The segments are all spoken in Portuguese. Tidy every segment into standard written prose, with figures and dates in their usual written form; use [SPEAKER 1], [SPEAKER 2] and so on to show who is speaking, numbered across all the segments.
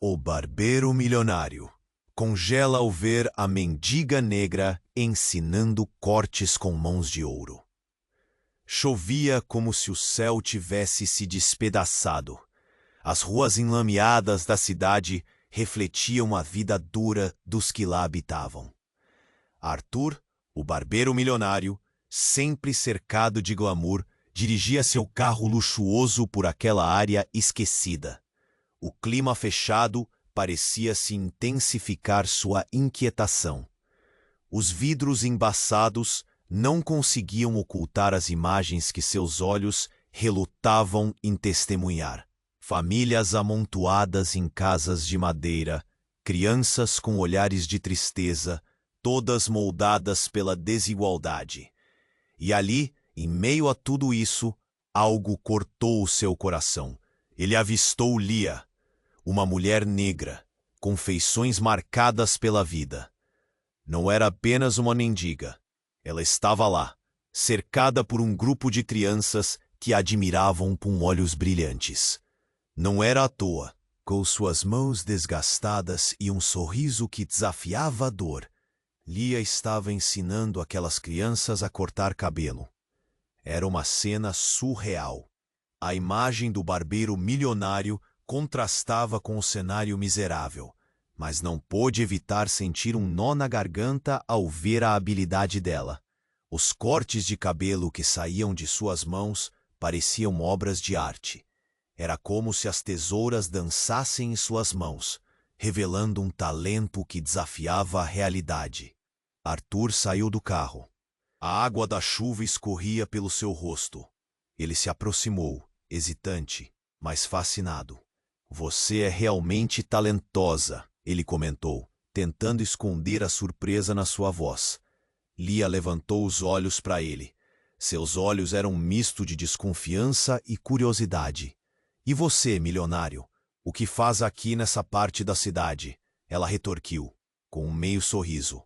[SPEAKER 1] O barbeiro milionário congela ao ver a mendiga negra ensinando cortes com mãos de ouro. Chovia como se o céu tivesse se despedaçado. As ruas enlameadas da cidade refletiam a vida dura dos que lá habitavam. Arthur, o barbeiro milionário, sempre cercado de glamour, dirigia seu carro luxuoso por aquela área esquecida. O clima fechado parecia-se intensificar sua inquietação. Os vidros embaçados não conseguiam ocultar as imagens que seus olhos relutavam em testemunhar. Famílias amontoadas em casas de madeira, crianças com olhares de tristeza, todas moldadas pela desigualdade. E ali, em meio a tudo isso, algo cortou o seu coração. Ele avistou Lia, uma mulher negra, com feições marcadas pela vida. Não era apenas uma mendiga. Ela estava lá, cercada por um grupo de crianças que a admiravam com olhos brilhantes. Não era à toa, com suas mãos desgastadas e um sorriso que desafiava a dor, Lia estava ensinando aquelas crianças a cortar cabelo. Era uma cena surreal. A imagem do barbeiro milionário contrastava com o cenário miserável, mas não pôde evitar sentir um nó na garganta ao ver a habilidade dela. Os cortes de cabelo que saíam de suas mãos pareciam obras de arte. Era como se as tesouras dançassem em suas mãos, revelando um talento que desafiava a realidade. Arthur saiu do carro. A água da chuva escorria pelo seu rosto. Ele se aproximou, hesitante, mas fascinado. "Você é realmente talentosa", ele comentou, tentando esconder a surpresa na sua voz. Lia levantou os olhos para ele. Seus olhos eram um misto de desconfiança e curiosidade. "E você, milionário? O que faz aqui nessa parte da cidade?" Ela retorquiu, com um meio sorriso.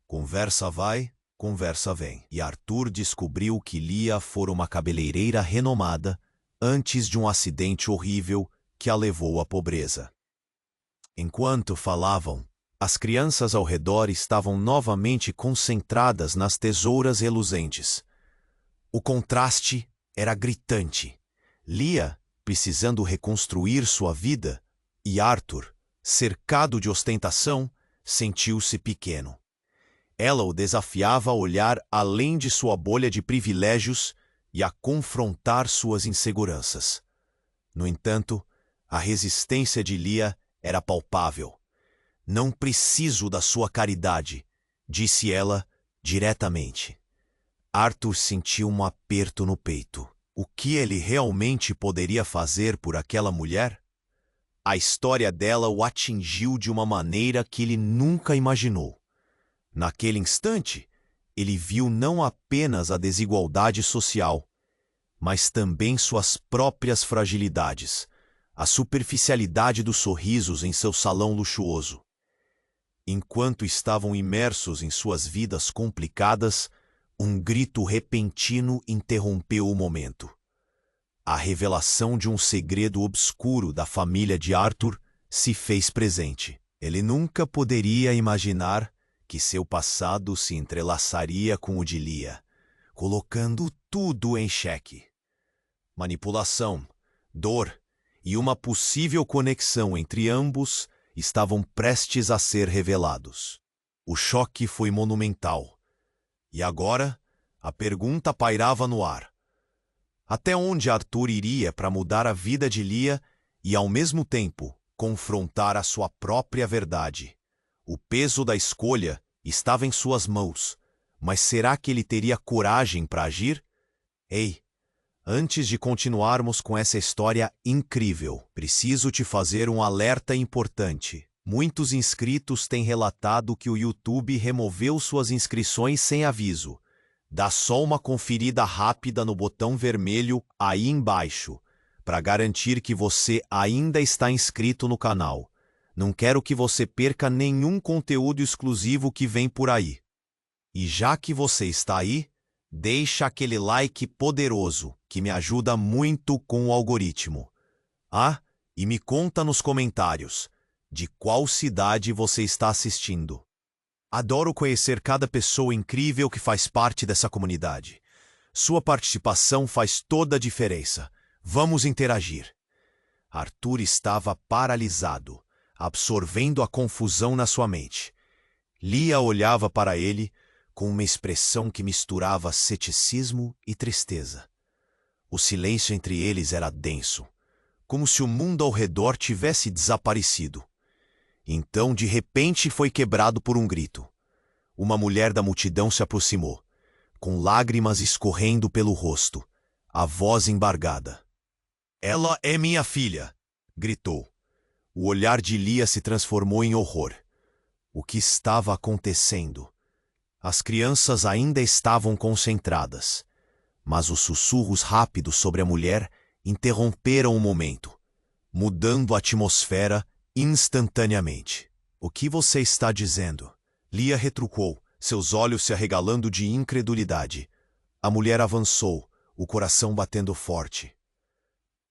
[SPEAKER 1] Conversa vai, conversa vem. E Arthur descobriu que Lia fora uma cabeleireira renomada antes de um acidente horrível que a levou à pobreza. Enquanto falavam, as crianças ao redor estavam novamente concentradas nas tesouras reluzentes. O contraste era gritante. Lia, precisando reconstruir sua vida, e Arthur, cercado de ostentação, sentiu-se pequeno. Ela o desafiava a olhar além de sua bolha de privilégios e a confrontar suas inseguranças. No entanto, a resistência de Lia era palpável. "Não preciso da sua caridade", disse ela diretamente. Arthur sentiu um aperto no peito. O que ele realmente poderia fazer por aquela mulher? A história dela o atingiu de uma maneira que ele nunca imaginou. Naquele instante, ele viu não apenas a desigualdade social, mas também suas próprias fragilidades, a superficialidade dos sorrisos em seu salão luxuoso. Enquanto estavam imersos em suas vidas complicadas, um grito repentino interrompeu o momento. A revelação de um segredo obscuro da família de Arthur se fez presente. Ele nunca poderia imaginar que seu passado se entrelaçaria com o de Lia, colocando tudo em xeque. Manipulação, dor e uma possível conexão entre ambos estavam prestes a ser revelados. O choque foi monumental. E agora, a pergunta pairava no ar. Até onde Arthur iria para mudar a vida de Lia e, ao mesmo tempo, confrontar a sua própria verdade? O peso da escolha estava em suas mãos, mas será que ele teria coragem para agir? Ei, antes de continuarmos com essa história incrível, preciso te fazer um alerta importante. Muitos inscritos têm relatado que o YouTube removeu suas inscrições sem aviso. Dá só uma conferida rápida no botão vermelho aí embaixo, para garantir que você ainda está inscrito no canal. Não quero que você perca nenhum conteúdo exclusivo que vem por aí. E já que você está aí, deixa aquele like poderoso, que me ajuda muito com o algoritmo. Ah, e me conta nos comentários, De qual cidade você está assistindo? Adoro conhecer cada pessoa incrível que faz parte dessa comunidade. Sua participação faz toda a diferença. Vamos interagir. Arthur estava paralisado, absorvendo a confusão na sua mente. Lia olhava para ele com uma expressão que misturava ceticismo e tristeza. O silêncio entre eles era denso, como se o mundo ao redor tivesse desaparecido. Então, de repente, foi quebrado por um grito. Uma mulher da multidão se aproximou, com lágrimas escorrendo pelo rosto, a voz embargada. "Ela é minha filha!" gritou. O olhar de Lia se transformou em horror. O que estava acontecendo? As crianças ainda estavam concentradas, mas os sussurros rápidos sobre a mulher interromperam o momento, mudando a atmosfera instantaneamente. "O que você está dizendo?" Lia retrucou, seus olhos se arregalando de incredulidade. A mulher avançou, o coração batendo forte.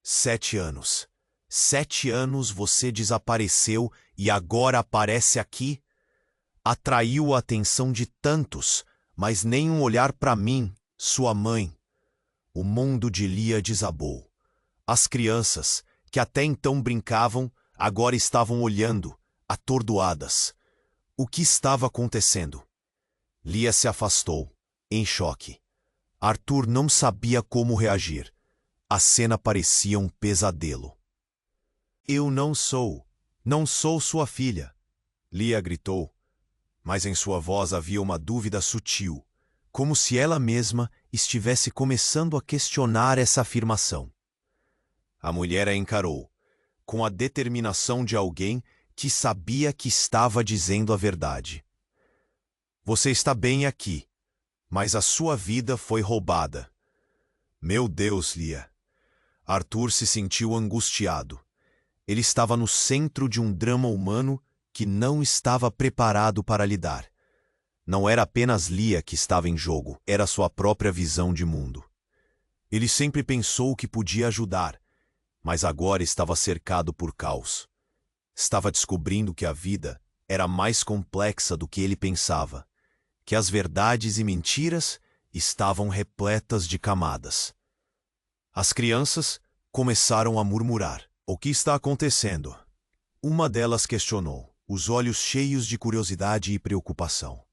[SPEAKER 1] 7 anos. 7 anos você desapareceu e agora aparece aqui? Atraiu a atenção de tantos, mas nem um olhar para mim, sua mãe. O mundo de Lia desabou. As crianças, que até então brincavam, agora estavam olhando, atordoadas. O que estava acontecendo? Lia se afastou, em choque. Arthur não sabia como reagir. A cena parecia um pesadelo. "Eu não sou sua filha", Lia gritou, mas em sua voz havia uma dúvida sutil, como se ela mesma estivesse começando a questionar essa afirmação. A mulher a encarou, com a determinação de alguém que sabia que estava dizendo a verdade. "Você está bem aqui, mas a sua vida foi roubada." "Meu Deus, Lia." Arthur se sentiu angustiado. Ele estava no centro de um drama humano que não estava preparado para lidar. Não era apenas Lia que estava em jogo, era sua própria visão de mundo. Ele sempre pensou que podia ajudar, mas agora estava cercado por caos. Estava descobrindo que a vida era mais complexa do que ele pensava, que as verdades e mentiras estavam repletas de camadas. As crianças começaram a murmurar. "O que está acontecendo?" Uma delas questionou, os olhos cheios de curiosidade e preocupação.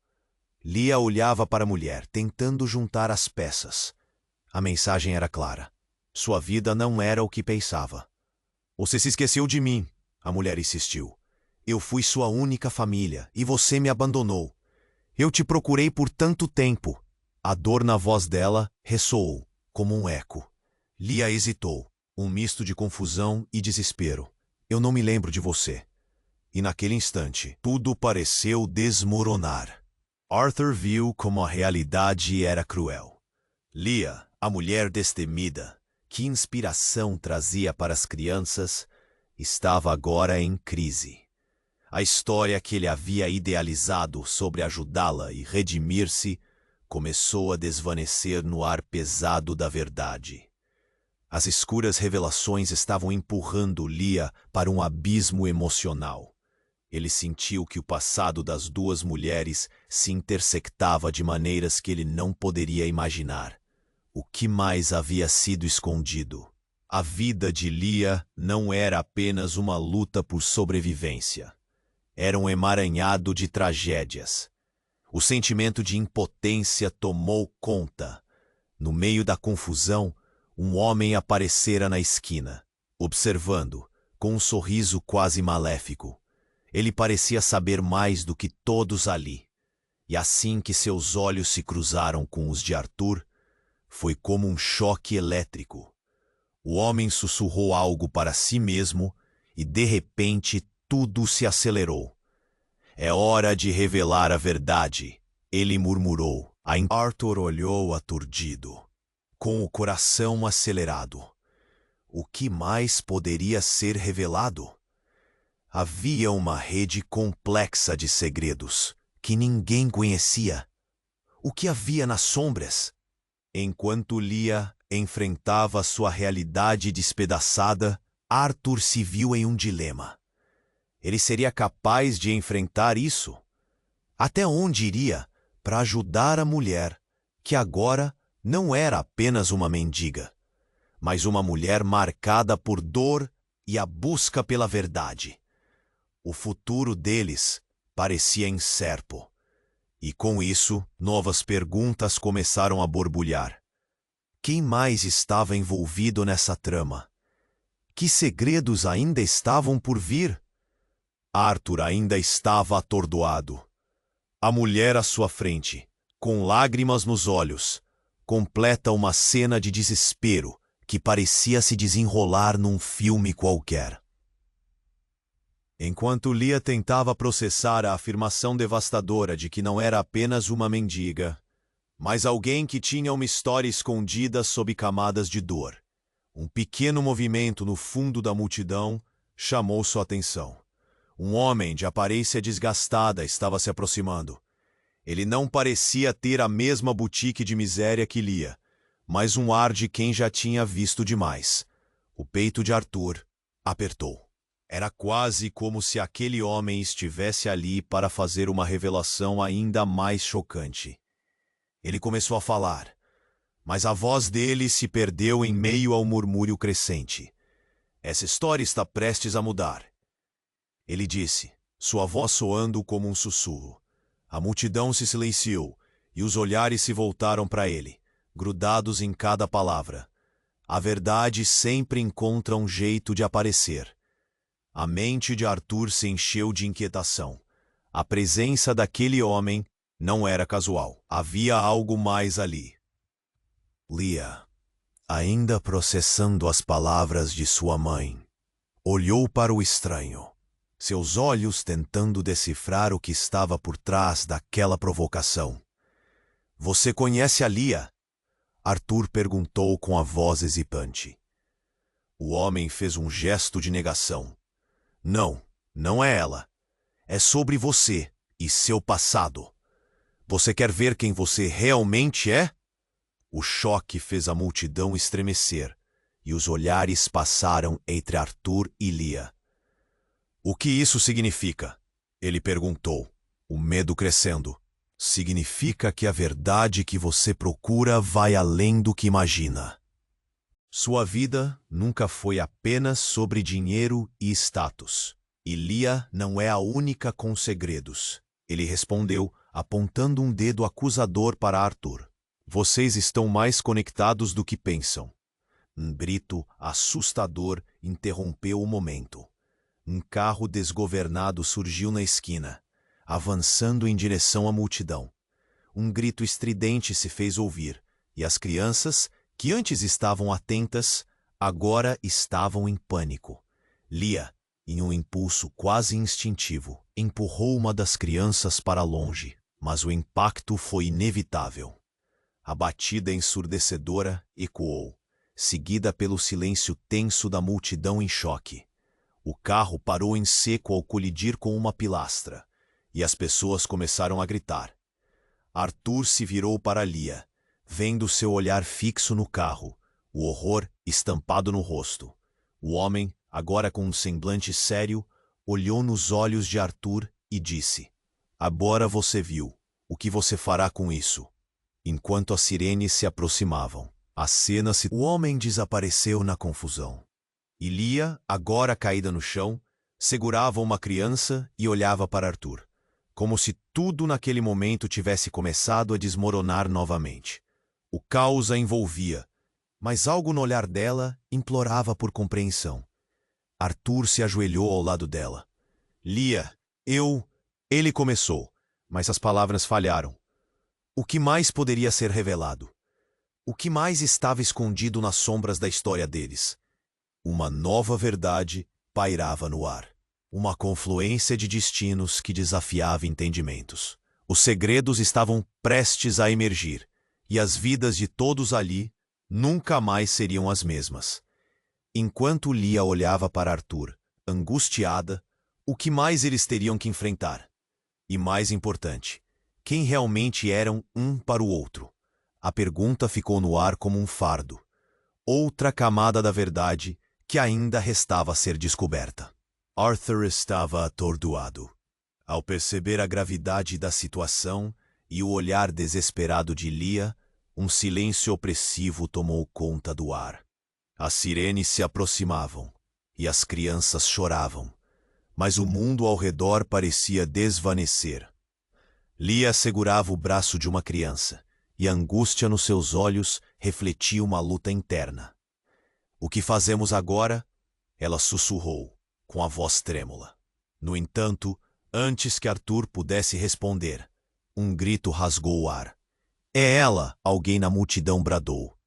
[SPEAKER 1] Lia olhava para a mulher, tentando juntar as peças. A mensagem era clara. Sua vida não era o que pensava. "Você se esqueceu de mim", a mulher insistiu. "Eu fui sua única família e você me abandonou. Eu te procurei por tanto tempo." A dor na voz dela ressoou, como um eco. Lia hesitou, um misto de confusão e desespero. "Eu não me lembro de você." E naquele instante, tudo pareceu desmoronar. Arthur viu como a realidade era cruel. Lia, a mulher destemida, que inspiração trazia para as crianças, estava agora em crise. A história que ele havia idealizado sobre ajudá-la e redimir-se começou a desvanecer no ar pesado da verdade. As escuras revelações estavam empurrando Lia para um abismo emocional. Ele sentiu que o passado das duas mulheres se intersectava de maneiras que ele não poderia imaginar. O que mais havia sido escondido? A vida de Lia não era apenas uma luta por sobrevivência. Era um emaranhado de tragédias. O sentimento de impotência tomou conta. No meio da confusão, um homem aparecera na esquina, observando, com um sorriso quase maléfico. Ele parecia saber mais do que todos ali. E assim que seus olhos se cruzaram com os de Arthur, foi como um choque elétrico. O homem sussurrou algo para si mesmo e, de repente, tudo se acelerou. "É hora de revelar a verdade", ele murmurou. Arthur olhou aturdido, com o coração acelerado. O que mais poderia ser revelado? Havia uma rede complexa de segredos que ninguém conhecia. O que havia nas sombras? Enquanto Lia enfrentava sua realidade despedaçada, Arthur se viu em um dilema. Ele seria capaz de enfrentar isso? Até onde iria para ajudar a mulher, que agora não era apenas uma mendiga, mas uma mulher marcada por dor e a busca pela verdade? O futuro deles parecia incerto. E com isso, novas perguntas começaram a borbulhar. Quem mais estava envolvido nessa trama? Que segredos ainda estavam por vir? Arthur ainda estava atordoado. A mulher à sua frente, com lágrimas nos olhos, completa uma cena de desespero que parecia se desenrolar num filme qualquer. Enquanto Lia tentava processar a afirmação devastadora de que não era apenas uma mendiga, mas alguém que tinha uma história escondida sob camadas de dor, um pequeno movimento no fundo da multidão chamou sua atenção. Um homem de aparência desgastada estava se aproximando. Ele não parecia ter a mesma boutique de miséria que Lia, mas um ar de quem já tinha visto demais. O peito de Arthur apertou. Era quase como se aquele homem estivesse ali para fazer uma revelação ainda mais chocante. Ele começou a falar, mas a voz dele se perdeu em meio ao murmúrio crescente. Essa história está prestes a mudar. Ele disse, sua voz soando como um sussurro. A multidão se silenciou e os olhares se voltaram para ele, grudados em cada palavra. A verdade sempre encontra um jeito de aparecer. A mente de Arthur se encheu de inquietação. A presença daquele homem não era casual. Havia algo mais ali. Lia, ainda processando as palavras de sua mãe, olhou para o estranho, seus olhos tentando decifrar o que estava por trás daquela provocação. Você conhece a Lia? Arthur perguntou com a voz hesitante. O homem fez um gesto de negação. Não, não é ela. É sobre você e seu passado. Você quer ver quem você realmente é? O choque fez a multidão estremecer, e os olhares passaram entre Arthur e Lia. O que isso significa? Ele perguntou, o medo crescendo. Significa que a verdade que você procura vai além do que imagina. Sua vida nunca foi apenas sobre dinheiro e status. E Lia não é a única com segredos. Ele respondeu, apontando um dedo acusador para Arthur. Vocês estão mais conectados do que pensam. Um grito assustador interrompeu o momento. Um carro desgovernado surgiu na esquina, avançando em direção à multidão. Um grito estridente se fez ouvir, e as crianças, que antes estavam atentas, agora estavam em pânico. Lia, em um impulso quase instintivo, empurrou uma das crianças para longe, mas o impacto foi inevitável. A batida ensurdecedora ecoou, seguida pelo silêncio tenso da multidão em choque. O carro parou em seco ao colidir com uma pilastra, e as pessoas começaram a gritar. Arthur se virou para Lia, vendo seu olhar fixo no carro, o horror estampado no rosto. O homem, agora com um semblante sério, olhou nos olhos de Arthur e disse, agora você viu. O que você fará com isso? Enquanto as sirenes se aproximavam, o homem desapareceu na confusão. E Lia, agora caída no chão, segurava uma criança e olhava para Arthur, como se tudo naquele momento tivesse começado a desmoronar novamente. O caos a envolvia, mas algo no olhar dela implorava por compreensão. Arthur se ajoelhou ao lado dela. Lia, Ele começou, mas as palavras falharam. O que mais poderia ser revelado? O que mais estava escondido nas sombras da história deles? Uma nova verdade pairava no ar. Uma confluência de destinos que desafiava entendimentos. Os segredos estavam prestes a emergir, e as vidas de todos ali nunca mais seriam as mesmas. Enquanto Lia olhava para Arthur, angustiada, o que mais eles teriam que enfrentar? E mais importante, quem realmente eram um para o outro? A pergunta ficou no ar como um fardo. Outra camada da verdade que ainda restava a ser descoberta. Arthur estava atordoado. Ao perceber a gravidade da situação e o olhar desesperado de Lia, um silêncio opressivo tomou conta do ar. As sirenes se aproximavam e as crianças choravam, mas o mundo ao redor parecia desvanecer. Lia segurava o braço de uma criança e a angústia nos seus olhos refletia uma luta interna. "O que fazemos agora?" ela sussurrou, com a voz trêmula. No entanto, antes que Arthur pudesse responder, um grito rasgou o ar. "É ela!" alguém na multidão bradou.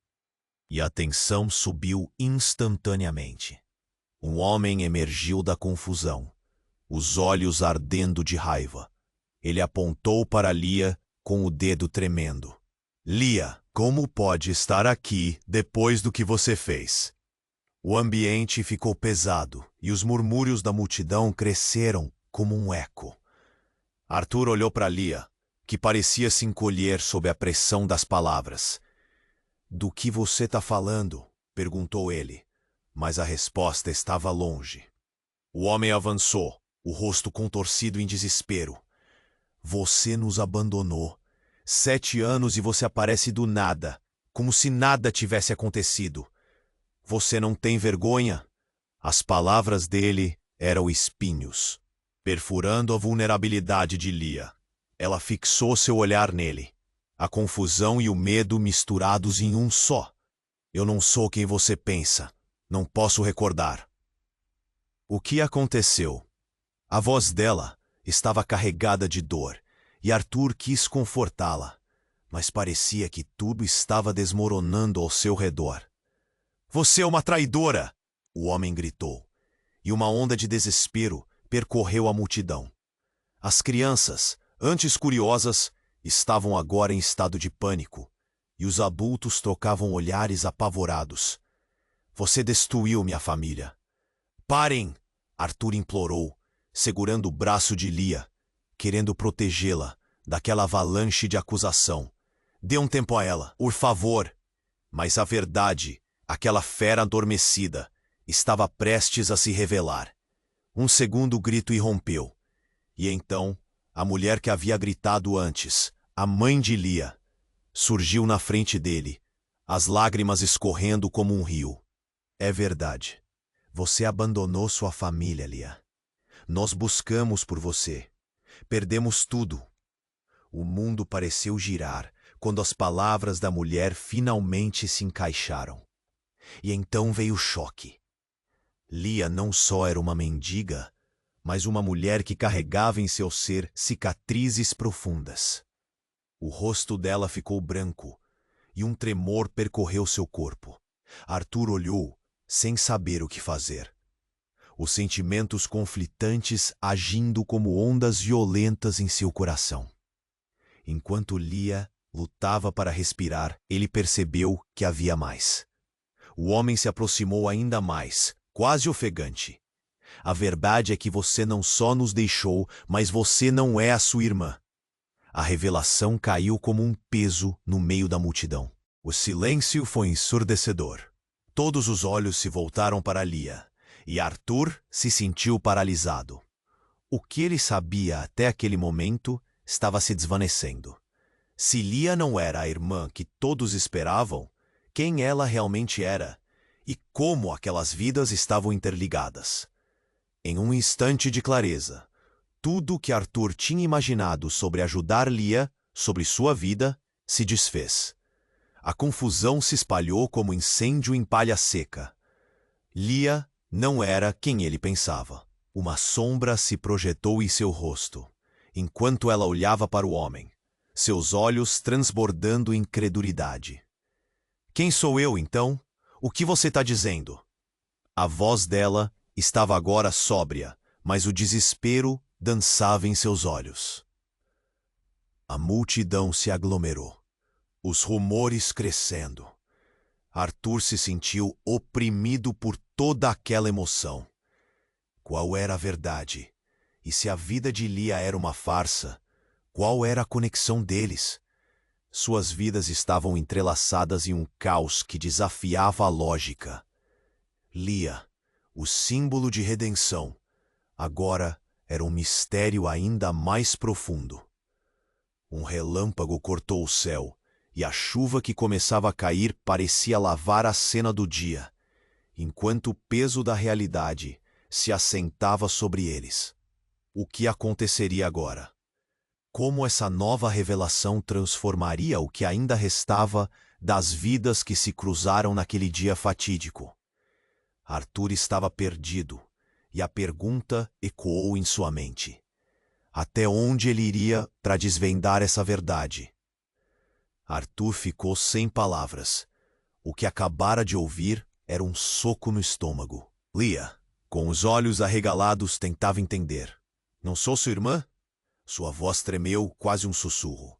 [SPEAKER 1] E a tensão subiu instantaneamente. Um homem emergiu da confusão, os olhos ardendo de raiva. Ele apontou para Lia com o dedo tremendo. "Lia, como pode estar aqui depois do que você fez?" O ambiente ficou pesado e os murmúrios da multidão cresceram como um eco. Arthur olhou para Lia, que parecia se encolher sob a pressão das palavras. "Do que você está falando?" perguntou ele, mas a resposta estava longe. O homem avançou, o rosto contorcido em desespero. "Você nos abandonou. 7 anos e você aparece do nada, como se nada tivesse acontecido. Você não tem vergonha?" As palavras dele eram espinhos, perfurando a vulnerabilidade de Lia. Ela fixou seu olhar nele, a confusão e o medo misturados em um só. "Eu não sou quem você pensa. Não posso recordar." O que aconteceu? A voz dela estava carregada de dor, e Arthur quis confortá-la, mas parecia que tudo estava desmoronando ao seu redor. "Você é uma traidora!" o homem gritou, e uma onda de desespero percorreu a multidão. As crianças, antes curiosas, estavam agora em estado de pânico, e os adultos trocavam olhares apavorados. "Você destruiu minha família." "Parem!" Arthur implorou, segurando o braço de Lia, querendo protegê-la daquela avalanche de acusação. "Dê um tempo a ela, por favor." Mas a verdade, aquela fera adormecida, estava prestes a se revelar. Um segundo grito irrompeu, e então a mulher que havia gritado antes, a mãe de Lia, surgiu na frente dele, as lágrimas escorrendo como um rio. "É verdade. Você abandonou sua família, Lia. Nós buscamos por você. Perdemos tudo." O mundo pareceu girar quando as palavras da mulher finalmente se encaixaram. E então veio o choque. Lia não só era uma mendiga, mas uma mulher que carregava em seu ser cicatrizes profundas. O rosto dela ficou branco e um tremor percorreu seu corpo. Arthur olhou, sem saber o que fazer. Os sentimentos conflitantes agindo como ondas violentas em seu coração. Enquanto Lia lutava para respirar, ele percebeu que havia mais. O homem se aproximou ainda mais, quase ofegante. "A verdade é que você não só nos deixou, mas você não é a sua irmã." A revelação caiu como um peso no meio da multidão. O silêncio foi ensurdecedor. Todos os olhos se voltaram para Lia, e Arthur se sentiu paralisado. O que ele sabia até aquele momento estava se desvanecendo. Se Lia não era a irmã que todos esperavam, quem ela realmente era? E como aquelas vidas estavam interligadas? Em um instante de clareza, tudo o que Arthur tinha imaginado sobre ajudar Lia, sobre sua vida, se desfez. A confusão se espalhou como incêndio em palha seca. Lia não era quem ele pensava. Uma sombra se projetou em seu rosto, enquanto ela olhava para o homem, seus olhos transbordando incredulidade. "Quem sou eu, então? O que você está dizendo?" A voz dela estava agora sóbria, mas o desespero dançava em seus olhos. A multidão se aglomerou, os rumores crescendo. Arthur se sentiu oprimido por toda aquela emoção. Qual era a verdade? E se a vida de Lia era uma farsa, qual era a conexão deles? Suas vidas estavam entrelaçadas em um caos que desafiava a lógica. Lia, o símbolo de redenção, Agora era um mistério ainda mais profundo. Um relâmpago cortou o céu, e a chuva que começava a cair parecia lavar a cena do dia, enquanto o peso da realidade se assentava sobre eles. O que aconteceria agora? Como essa nova revelação transformaria o que ainda restava das vidas que se cruzaram naquele dia fatídico? Arthur estava perdido, e a pergunta ecoou em sua mente. Até onde ele iria para desvendar essa verdade? Arthur ficou sem palavras. O que acabara de ouvir era um soco no estômago. Lia, com os olhos arregalados, tentava entender. Não sou sua irmã? Sua voz tremeu, quase um sussurro.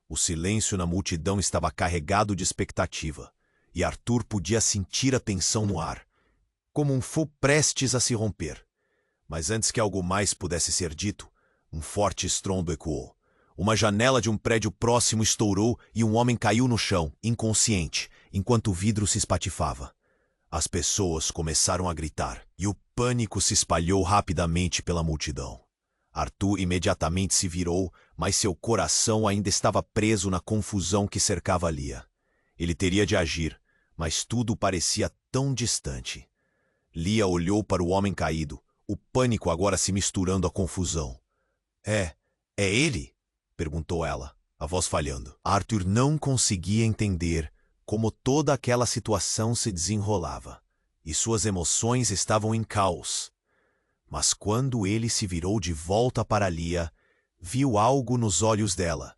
[SPEAKER 1] O silêncio na multidão estava carregado de expectativa, e Arthur podia sentir a tensão no ar, como um fio prestes a se romper. Mas antes que algo mais pudesse ser dito, um forte estrondo ecoou. Uma janela de um prédio próximo estourou e um homem caiu no chão, inconsciente, enquanto o vidro se espatifava. As pessoas começaram a gritar, e o pânico se espalhou rapidamente pela multidão. Arthur imediatamente se virou, mas seu coração ainda estava preso na confusão que cercava Lia. Ele teria de agir, mas tudo parecia tão distante. Lia olhou para o homem caído, o pânico agora se misturando à confusão. É ele? Perguntou ela, a voz falhando. Arthur não conseguia entender como toda aquela situação se desenrolava, e suas emoções estavam em caos. Mas quando ele se virou de volta para Lia, viu algo nos olhos dela.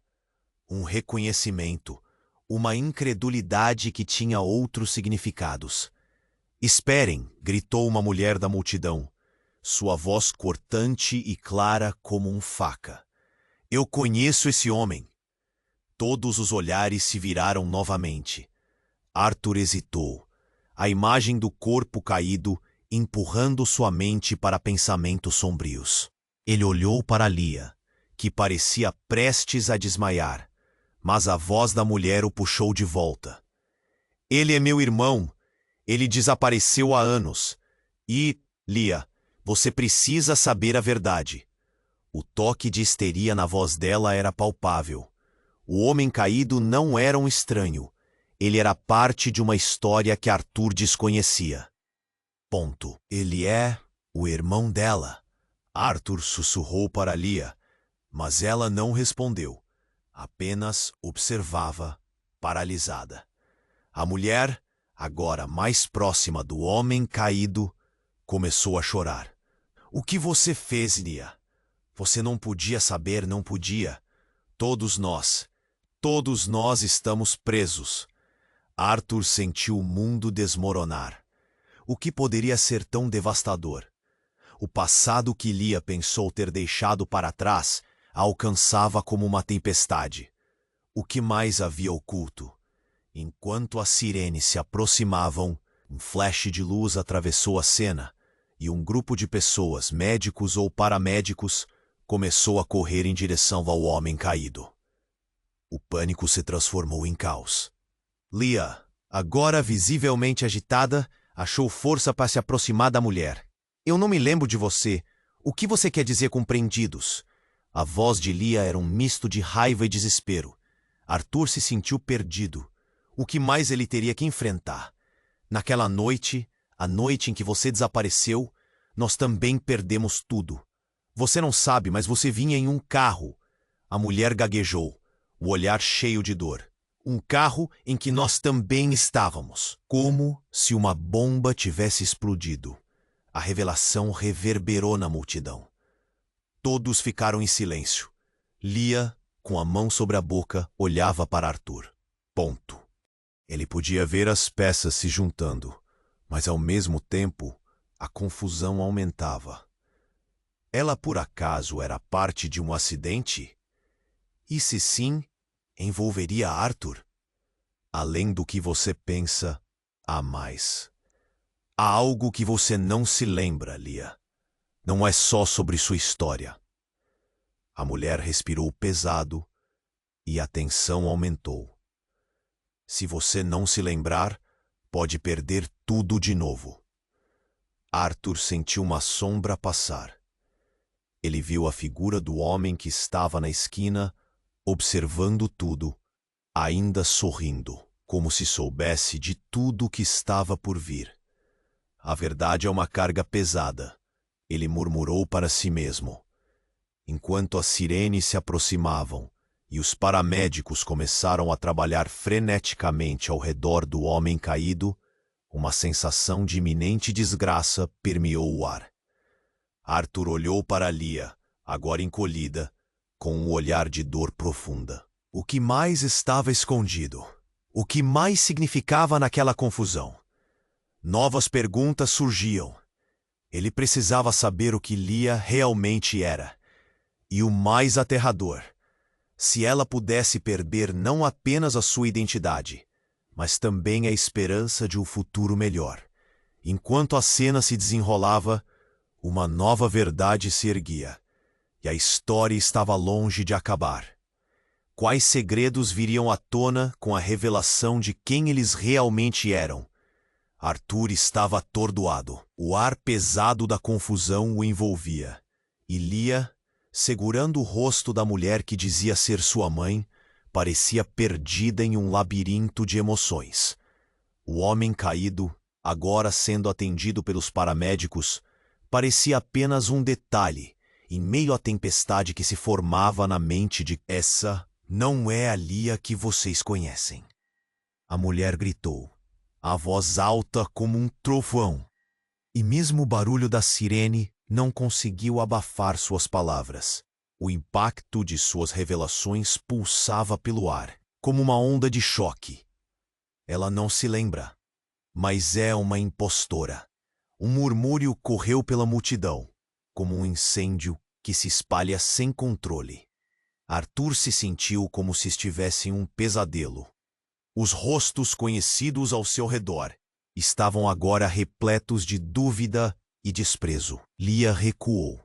[SPEAKER 1] Um reconhecimento, uma incredulidade que tinha outros significados. Esperem! Gritou uma mulher da multidão, sua voz cortante e clara como um faca. Eu conheço esse homem. Todos os olhares se viraram novamente. Arthur hesitou. A imagem do corpo caído empurrando sua mente para pensamentos sombrios. Ele olhou para Lia, que parecia prestes a desmaiar, mas a voz da mulher o puxou de volta. Ele é meu irmão. Ele desapareceu há anos. E, Lia, você precisa saber a verdade. O toque de histeria na voz dela era palpável. O homem caído não era um estranho. Ele era parte de uma história que Arthur desconhecia. Ponto. Ele é o irmão dela. Arthur sussurrou para Lia, mas ela não respondeu. Apenas observava, paralisada. A mulher, agora mais próxima do homem caído, começou a chorar. O que você fez, Lia? Você não podia saber, não podia. Todos nós estamos presos. Arthur sentiu o mundo desmoronar. O que poderia ser tão devastador? O passado que Lia pensou ter deixado para trás a alcançava como uma tempestade. O que mais havia oculto? Enquanto as sirenes se aproximavam, um flash de luz atravessou a cena e um grupo de pessoas, médicos ou paramédicos, começou a correr em direção ao homem caído. O pânico se transformou em caos. Lia, agora visivelmente agitada, achou força para se aproximar da mulher. Eu não me lembro de você. O que você quer dizer com prendidos? A voz de Lia era um misto de raiva e desespero. Arthur se sentiu perdido. O que mais ele teria que enfrentar? Naquela noite, a noite em que você desapareceu, nós também perdemos tudo. Você não sabe, mas você vinha em um carro. A mulher gaguejou, o olhar cheio de dor. Um carro em que nós também estávamos. Como se uma bomba tivesse explodido. A revelação reverberou na multidão. Todos ficaram em silêncio. Lia, com a mão sobre a boca, olhava para Arthur. Ponto. Ele podia ver as peças se juntando, mas ao mesmo tempo a confusão aumentava. Ela por acaso era parte de um acidente? E se sim, envolveria Arthur? Além do que você pensa, há mais. Há algo que você não se lembra, Lia. Não é só sobre sua história. A mulher respirou pesado e a tensão aumentou. Se você não se lembrar, pode perder tudo de novo. Arthur sentiu uma sombra passar. Ele viu a figura do homem que estava na esquina, observando tudo, ainda sorrindo, como se soubesse de tudo o que estava por vir. A verdade é uma carga pesada, ele murmurou para si mesmo. Enquanto as sirenes se aproximavam e os paramédicos começaram a trabalhar freneticamente ao redor do homem caído, uma sensação de iminente desgraça permeou o ar. Arthur olhou para Lia, agora encolhida, com um olhar de dor profunda. O que mais estava escondido? O que mais significava naquela confusão? Novas perguntas surgiam. Ele precisava saber o que Lia realmente era. E o mais aterrador, se ela pudesse perder não apenas a sua identidade, mas também a esperança de um futuro melhor. Enquanto a cena se desenrolava, uma nova verdade se erguia, e a história estava longe de acabar. Quais segredos viriam à tona com a revelação de quem eles realmente eram? Arthur estava atordoado. O ar pesado da confusão o envolvia. E Lia, segurando o rosto da mulher que dizia ser sua mãe, parecia perdida em um labirinto de emoções. O homem caído, agora sendo atendido pelos paramédicos, parecia apenas um detalhe, em meio à tempestade que se formava na mente de essa não é a Lia que vocês conhecem. A mulher gritou, a voz alta como um trovão, e mesmo o barulho da sirene não conseguiu abafar suas palavras. O impacto de suas revelações pulsava pelo ar, como uma onda de choque. Ela não se lembra, mas é uma impostora. Um murmúrio correu pela multidão, como um incêndio que se espalha sem controle. Arthur se sentiu como se estivesse em um pesadelo. Os rostos conhecidos ao seu redor estavam agora repletos de dúvida e desprezo. Lia recuou,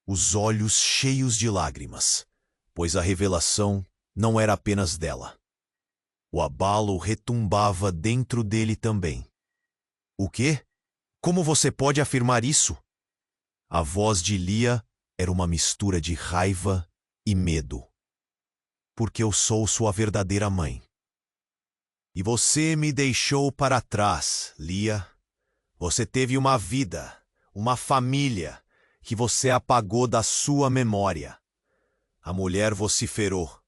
[SPEAKER 1] os olhos cheios de lágrimas, pois a revelação não era apenas dela. O abalo retumbava dentro dele também. O quê? Como você pode afirmar isso? A voz de Lia era uma mistura de raiva e medo. Porque eu sou sua verdadeira mãe. E você me deixou para trás, Lia. Você teve uma vida, uma família, que você apagou da sua memória. A mulher vociferou,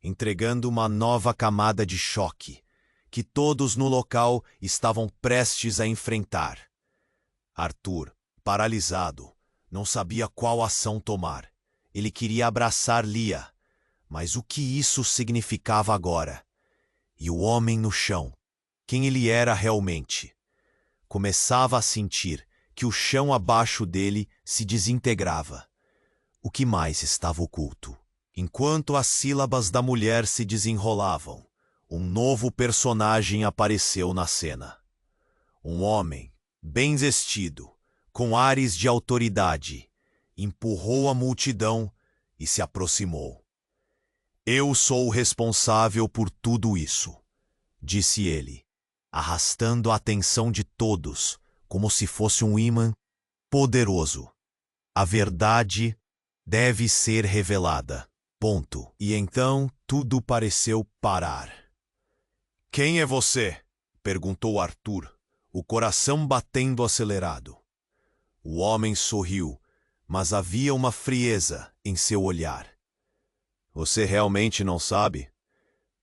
[SPEAKER 1] entregando uma nova camada de choque, que todos no local estavam prestes a enfrentar. Arthur, paralisado, não sabia qual ação tomar. Ele queria abraçar Lia, mas o que isso significava agora? E o homem no chão, quem ele era realmente? Começava a sentir que o chão abaixo dele se desintegrava. O que mais estava oculto? Enquanto as sílabas da mulher se desenrolavam, um novo personagem apareceu na cena. Um homem, bem vestido, com ares de autoridade, empurrou a multidão e se aproximou. Eu sou o responsável por tudo isso, disse ele, arrastando a atenção de todos, como se fosse um ímã poderoso. A verdade deve ser revelada. Ponto. E então tudo pareceu parar. Quem é você? Perguntou Arthur, o coração batendo acelerado. O homem sorriu, mas havia uma frieza em seu olhar. Você realmente não sabe?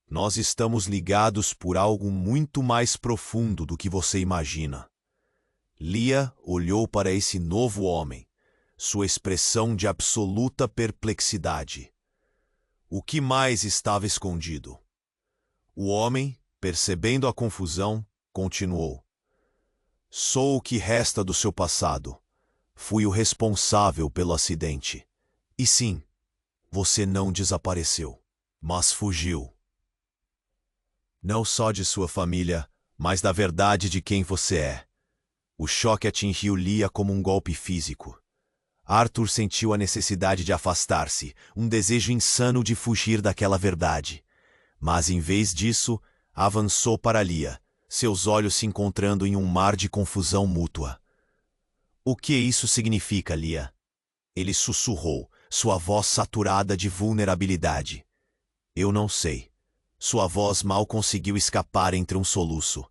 [SPEAKER 1] Nós estamos ligados por algo muito mais profundo do que você imagina. Lia olhou para esse novo homem, sua expressão de absoluta perplexidade. O que mais estava escondido? O homem, percebendo a confusão, continuou. Sou o que resta do seu passado. Fui o responsável pelo acidente. E sim, você não desapareceu, mas fugiu. Não só de sua família, mas da verdade de quem você é. O choque atingiu Lia como um golpe físico. Arthur sentiu a necessidade de afastar-se, um desejo insano de fugir daquela verdade. Mas, em vez disso, avançou para Lia, seus olhos se encontrando em um mar de confusão mútua. O que isso significa, Lia? Ele sussurrou, sua voz saturada de vulnerabilidade. Eu não sei. Sua voz mal conseguiu escapar entre um soluço.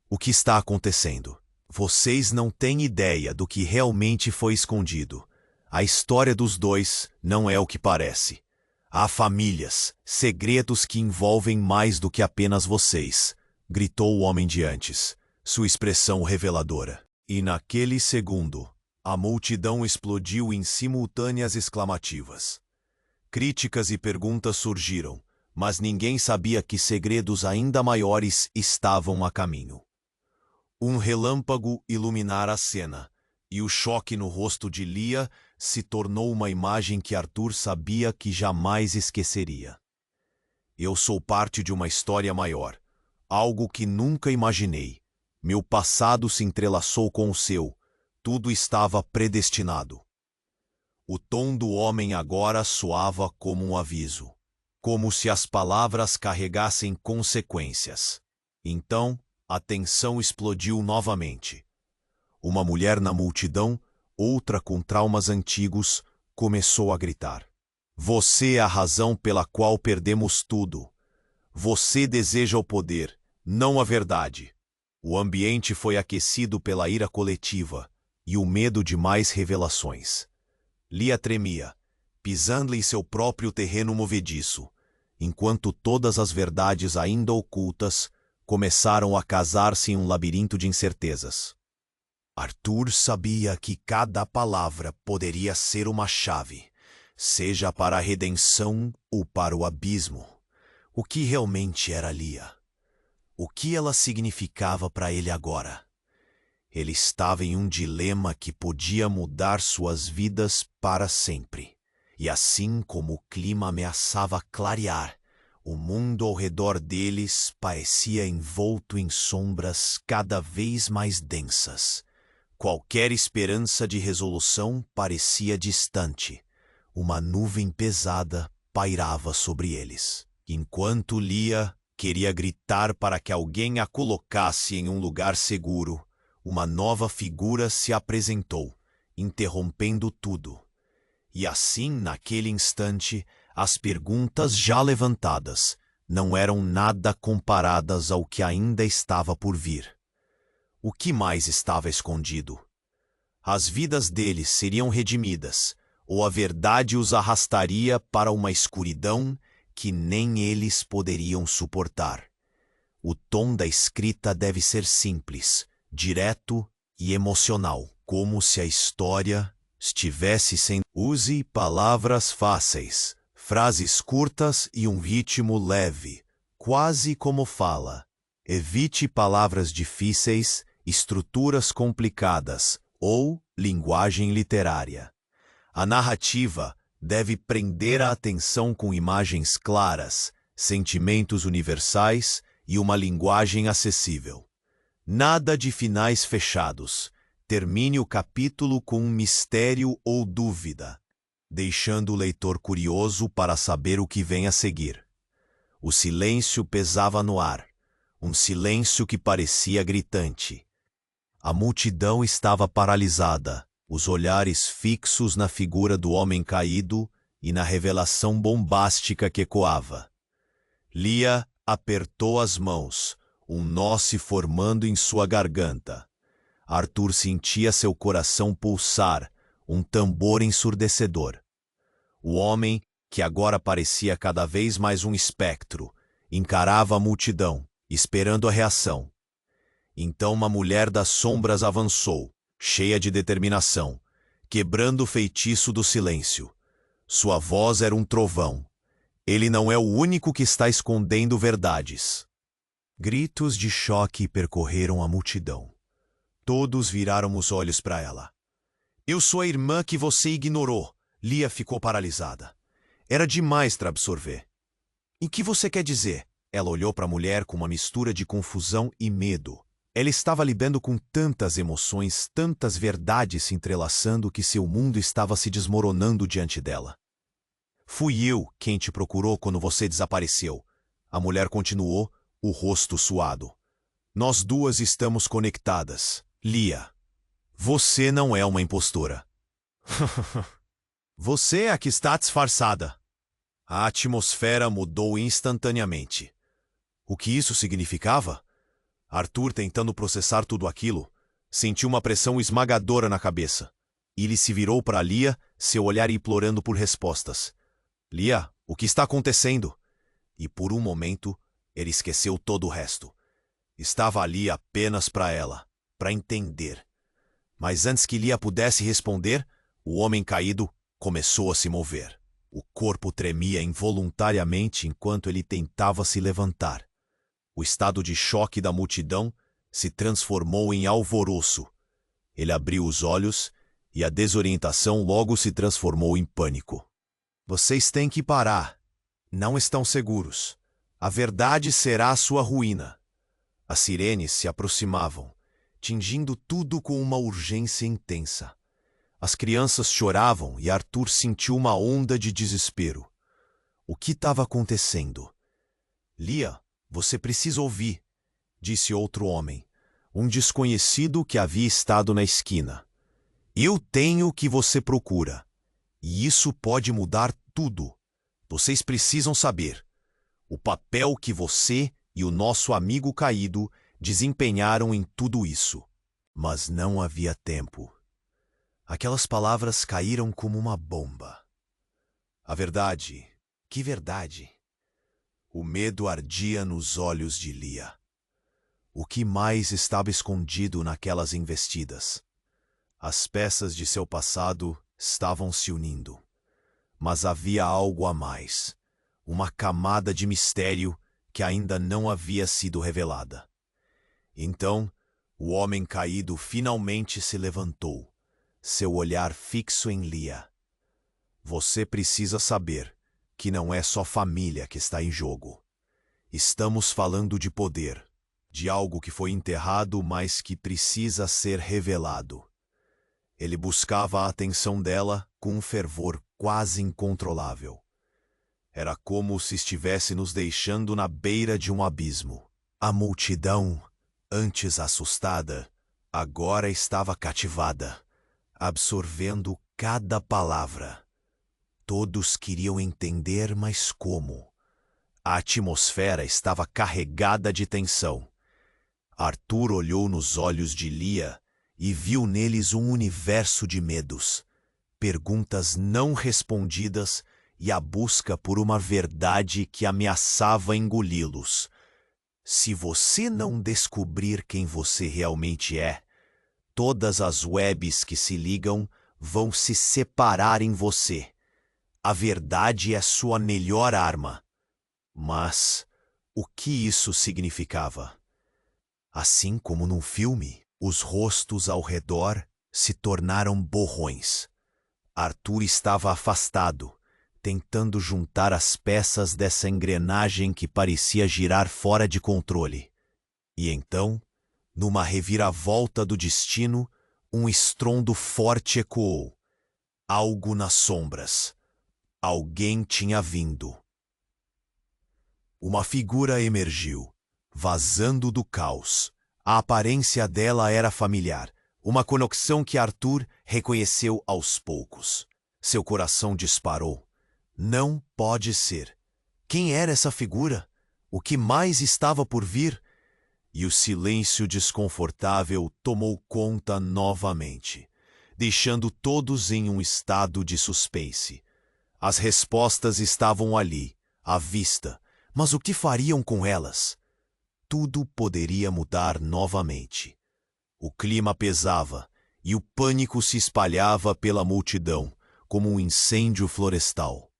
[SPEAKER 1] O que está acontecendo? Vocês não têm ideia do que realmente foi escondido. A história dos dois não é o que parece. Há famílias, segredos que envolvem mais do que apenas vocês, gritou o homem de antes, sua expressão reveladora. E naquele segundo, a multidão explodiu em simultâneas exclamativas. Críticas e perguntas surgiram, mas ninguém sabia que segredos ainda maiores estavam a caminho. Um relâmpago iluminara a cena, e o choque no rosto de Lia se tornou uma imagem que Arthur sabia que jamais esqueceria. Eu sou parte de uma história maior, algo que nunca imaginei. Meu passado se entrelaçou com o seu, tudo estava predestinado. O tom do homem agora soava como um aviso, como se as palavras carregassem consequências. Então, a tensão explodiu novamente. Uma mulher na multidão, outra com traumas antigos, começou a gritar. Você é a razão pela qual perdemos tudo. Você deseja o poder, não a verdade. O ambiente foi aquecido pela ira coletiva e o medo de mais revelações. Lia tremia, pisando em seu próprio terreno movediço, enquanto todas as verdades ainda ocultas começaram a casar-se em um labirinto de incertezas. Arthur sabia que cada palavra poderia ser uma chave, seja para a redenção ou para o abismo. O que realmente era Lia? O que ela significava para ele agora? Ele estava em um dilema que podia mudar suas vidas para sempre. E assim como o clima ameaçava clarear, o mundo ao redor deles parecia envolto em sombras cada vez mais densas. Qualquer esperança de resolução parecia distante. Uma nuvem pesada pairava sobre eles. Enquanto Lia queria gritar para que alguém a colocasse em um lugar seguro, uma nova figura se apresentou, interrompendo tudo. E assim, naquele instante, as perguntas já levantadas não eram nada comparadas ao que ainda estava por vir. O que mais estava escondido? As vidas deles seriam redimidas, ou a verdade os arrastaria para uma escuridão que nem eles poderiam suportar. O tom da escrita deve ser simples, direto e emocional, como se a história estivesse sem... Use palavras fáceis, frases curtas e um ritmo leve, quase como fala. Evite palavras difíceis, estruturas complicadas ou linguagem literária. A narrativa deve prender a atenção com imagens claras, sentimentos universais e uma linguagem acessível. Nada de finais fechados. Termine o capítulo com um mistério ou dúvida, deixando o leitor curioso para saber o que vem a seguir. O silêncio pesava no ar, um silêncio que parecia gritante. A multidão estava paralisada, os olhares fixos na figura do homem caído e na revelação bombástica que ecoava. Lia apertou as mãos, um nó se formando em sua garganta. Arthur sentia seu coração pulsar, um tambor ensurdecedor. O homem, que agora parecia cada vez mais um espectro, encarava a multidão, esperando a reação. Então uma mulher das sombras avançou, cheia de determinação, quebrando o feitiço do silêncio. Sua voz era um trovão. Ele não é o único que está escondendo verdades. Gritos de choque percorreram a multidão. Todos viraram os olhos para ela. Eu sou a irmã que você ignorou. Lia ficou paralisada. Era demais para absorver. O que você quer dizer? Ela olhou para a mulher com uma mistura de confusão e medo. Ela estava lidando com tantas emoções, tantas verdades se entrelaçando que seu mundo estava se desmoronando diante dela. Fui eu quem te procurou quando você desapareceu. A mulher continuou, o rosto suado. Nós duas estamos conectadas. Lia, você não é uma impostora. Você é a que está disfarçada. A atmosfera mudou instantaneamente. O que isso significava? Arthur, tentando processar tudo aquilo, sentiu uma pressão esmagadora na cabeça. Ele se virou para Lia, seu olhar implorando por respostas. Lia, o que está acontecendo? E por um momento, ele esqueceu todo o resto. Estava ali apenas para ela, para entender. Mas antes que Lia pudesse responder, o homem caído começou a se mover. O corpo tremia involuntariamente enquanto ele tentava se levantar. O estado de choque da multidão se transformou em alvoroço. Ele abriu os olhos e a desorientação logo se transformou em pânico. Vocês têm que parar. Não estão seguros. A verdade será a sua ruína. As sirenes se aproximavam, tingindo tudo com uma urgência intensa. As crianças choravam e Arthur sentiu uma onda de desespero. O que estava acontecendo? Lia, você precisa ouvir, disse outro homem, um desconhecido que havia estado na esquina. Eu tenho o que você procura, e isso pode mudar tudo. Vocês precisam saber o papel que você e o nosso amigo caído desempenharam em tudo isso. Mas não havia tempo. Aquelas palavras caíram como uma bomba. A verdade, que verdade? O medo ardia nos olhos de Lia. O que mais estava escondido naquelas investidas? As peças de seu passado estavam se unindo. Mas havia algo a mais. Uma camada de mistério que ainda não havia sido revelada. Então, o homem caído finalmente se levantou, seu olhar fixo em Lia. Você precisa saber que não é só família que está em jogo. Estamos falando de poder, de algo que foi enterrado, mas que precisa ser revelado. Ele buscava a atenção dela com um fervor quase incontrolável. Era como se estivesse nos deixando na beira de um abismo. A multidão, antes assustada, agora estava cativada, absorvendo cada palavra. Todos queriam entender, mas como? A atmosfera estava carregada de tensão. Arthur olhou nos olhos de Lia e viu neles um universo de medos, perguntas não respondidas e a busca por uma verdade que ameaçava engoli-los. Se você não descobrir quem você realmente é, todas as webs que se ligam vão se separar em você. A verdade é sua melhor arma. Mas o que isso significava? Assim como num filme, os rostos ao redor se tornaram borrões. Arthur estava afastado, tentando juntar as peças dessa engrenagem que parecia girar fora de controle. E então, numa reviravolta do destino, um estrondo forte ecoou. Algo nas sombras. Alguém tinha vindo. Uma figura emergiu, vazando do caos. A aparência dela era familiar, uma conexão que Arthur reconheceu aos poucos. Seu coração disparou. Não pode ser. Quem era essa figura? O que mais estava por vir? E o silêncio desconfortável tomou conta novamente, deixando todos em um estado de suspense. As respostas estavam ali, à vista, mas o que fariam com elas? Tudo poderia mudar novamente. O clima pesava e o pânico se espalhava pela multidão, como um incêndio florestal.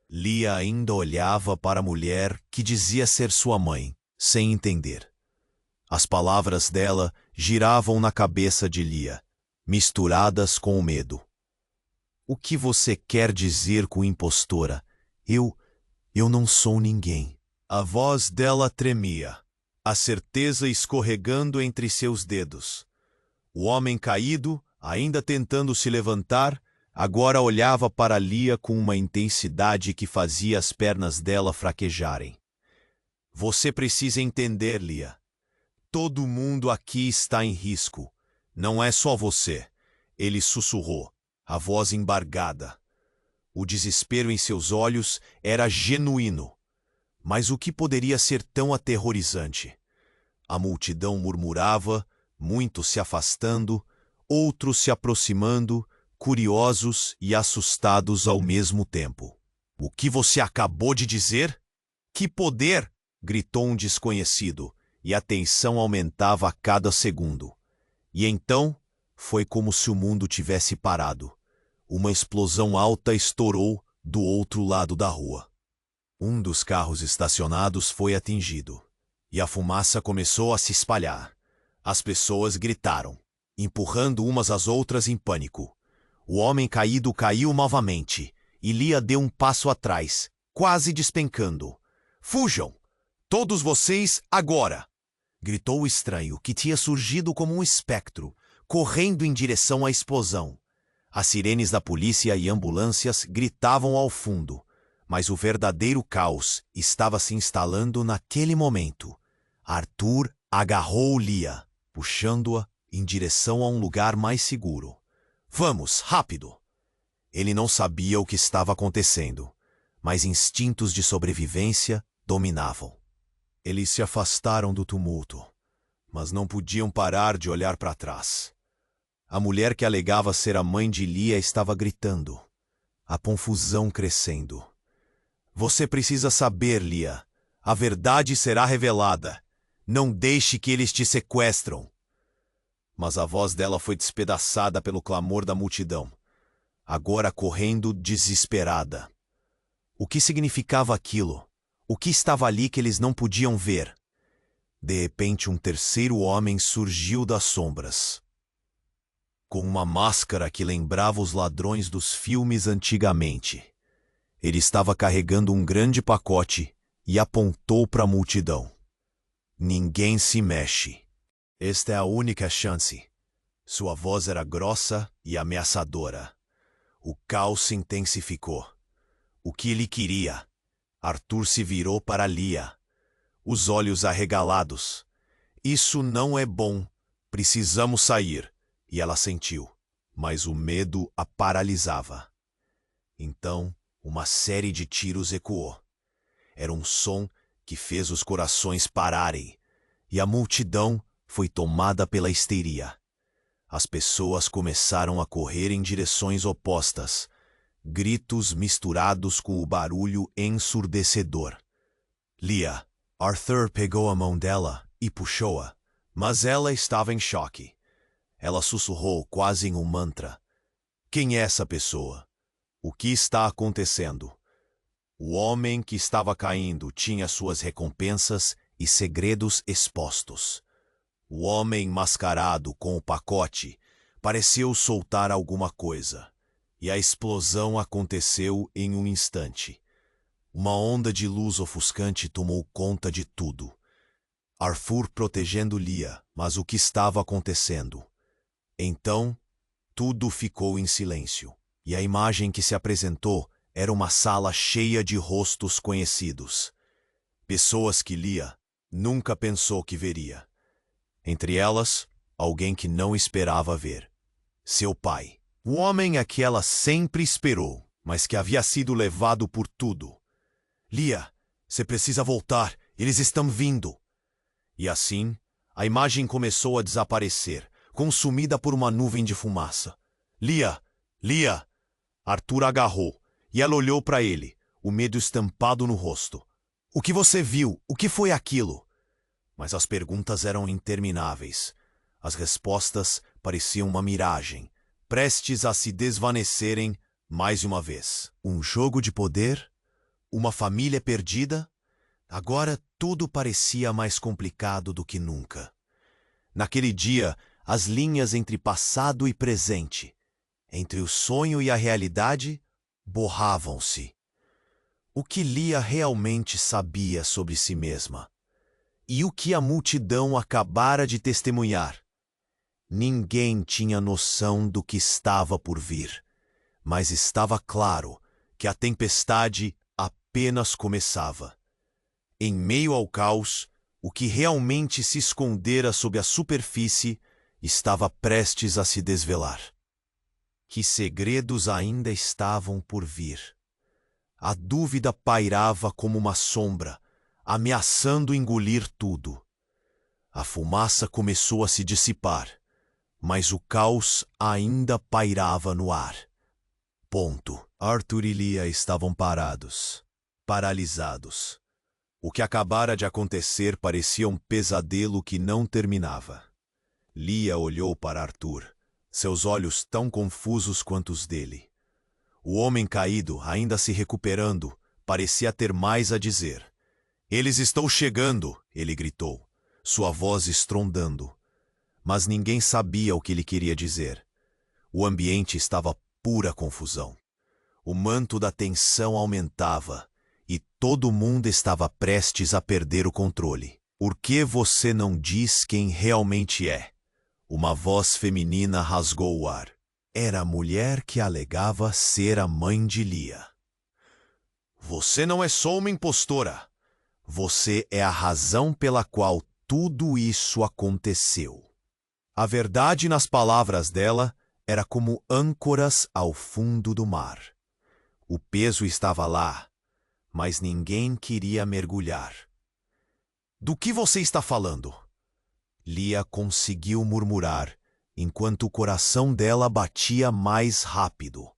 [SPEAKER 1] Lia ainda olhava para a mulher que dizia ser sua mãe, sem entender. As palavras dela giravam na cabeça de Lia, misturadas com o medo. O que você quer dizer com impostora? Eu não sou ninguém. A voz dela tremia, a certeza escorregando entre seus dedos. O homem caído, ainda tentando se levantar, agora olhava para Lia com uma intensidade que fazia as pernas dela fraquejarem. Você precisa entender, Lia. Todo mundo aqui está em risco. Não é só você. Ele sussurrou, a voz embargada. O desespero em seus olhos era genuíno. Mas o que poderia ser tão aterrorizante? A multidão murmurava, muitos se afastando, outros se aproximando, curiosos e assustados ao mesmo tempo. "O que você acabou de dizer? Que poder!" gritou um desconhecido, e a tensão aumentava a cada segundo. E então, foi como se o mundo tivesse parado. Uma explosão alta estourou do outro lado da rua. Um dos carros estacionados foi atingido, e a fumaça começou a se espalhar. As pessoas gritaram, empurrando umas às outras em pânico. O homem caído caiu novamente, e Lia deu um passo atrás, quase despencando. "Fujam! Todos vocês agora!" gritou o estranho, que tinha surgido como um espectro, correndo em direção à explosão. As sirenes da polícia e ambulâncias gritavam ao fundo, mas o verdadeiro caos estava se instalando naquele momento. Arthur agarrou Lia, puxando-a em direção a um lugar mais seguro. "Vamos, rápido!" Ele não sabia o que estava acontecendo, mas instintos de sobrevivência dominavam. Eles se afastaram do tumulto, mas não podiam parar de olhar para trás. A mulher que alegava ser a mãe de Lia estava gritando, a confusão crescendo. "Você precisa saber, Lia. A verdade será revelada. Não deixe que eles te sequestram." Mas a voz dela foi despedaçada pelo clamor da multidão, agora correndo desesperada. O que significava aquilo? O que estava ali que eles não podiam ver? De repente, um terceiro homem surgiu das sombras, com uma máscara que lembrava os ladrões dos filmes antigamente. Ele estava carregando um grande pacote e apontou para a multidão. "Ninguém se mexe. Esta é a única chance." Sua voz era grossa e ameaçadora. O caos se intensificou. O que ele queria? Arthur se virou para Lia, os olhos arregalados. "Isso não é bom. Precisamos sair." E ela sentiu, mas o medo a paralisava. Então, uma série de tiros ecoou. Era um som que fez os corações pararem, e a multidão foi tomada pela histeria. As pessoas começaram a correr em direções opostas, gritos misturados com o barulho ensurdecedor. "Lia!" Arthur pegou a mão dela e puxou-a, mas ela estava em choque. Ela sussurrou quase em um mantra. "Quem é essa pessoa? O que está acontecendo?" O homem que estava caindo tinha suas recompensas e segredos expostos. O homem mascarado com o pacote pareceu soltar alguma coisa, e a explosão aconteceu em um instante. Uma onda de luz ofuscante tomou conta de tudo. Arthur protegendo Lia, mas o que estava acontecendo? Então, tudo ficou em silêncio, e a imagem que se apresentou era uma sala cheia de rostos conhecidos. Pessoas que Lia nunca pensou que veria. Entre elas, alguém que não esperava ver. Seu pai. O homem a que ela sempre esperou, mas que havia sido levado por tudo. "Lia, você precisa voltar, eles estão vindo." E assim, a imagem começou a desaparecer, consumida por uma nuvem de fumaça. "Lia! Lia!" Arthur agarrou, e ela olhou para ele, o medo estampado no rosto. "O que você viu? O que foi aquilo?" Mas as perguntas eram intermináveis. As respostas pareciam uma miragem, prestes a se desvanecerem mais uma vez. Um jogo de poder? Uma família perdida? Agora tudo parecia mais complicado do que nunca. Naquele dia, as linhas entre passado e presente, entre o sonho e a realidade, borravam-se. O que Lia realmente sabia sobre si mesma? E o que a multidão acabara de testemunhar? Ninguém tinha noção do que estava por vir, mas estava claro que a tempestade apenas começava. Em meio ao caos, o que realmente se escondera sob a superfície estava prestes a se desvelar. Que segredos ainda estavam por vir. A dúvida pairava como uma sombra, ameaçando engolir tudo. A fumaça começou a se dissipar, mas o caos ainda pairava no ar. Arthur e Leah estavam parados, paralisados. O que acabara de acontecer parecia um pesadelo que não terminava. Leah olhou para Arthur, seus olhos tão confusos quanto os dele. O homem caído, ainda se recuperando, parecia ter mais a dizer. "Eles estão chegando!" ele gritou, sua voz estrondando. Mas ninguém sabia o que ele queria dizer. O ambiente estava pura confusão. O manto da tensão aumentava e todo mundo estava prestes a perder o controle. "Por que você não diz quem realmente é?" Uma voz feminina rasgou o ar. Era a mulher que alegava ser a mãe de Leah. "Você não é só uma impostora. Você é a razão pela qual tudo isso aconteceu." A verdade nas palavras dela era como âncoras ao fundo do mar. O peso estava lá, mas ninguém queria mergulhar. "Do que você está falando?" Leah conseguiu murmurar, enquanto o coração dela batia mais rápido.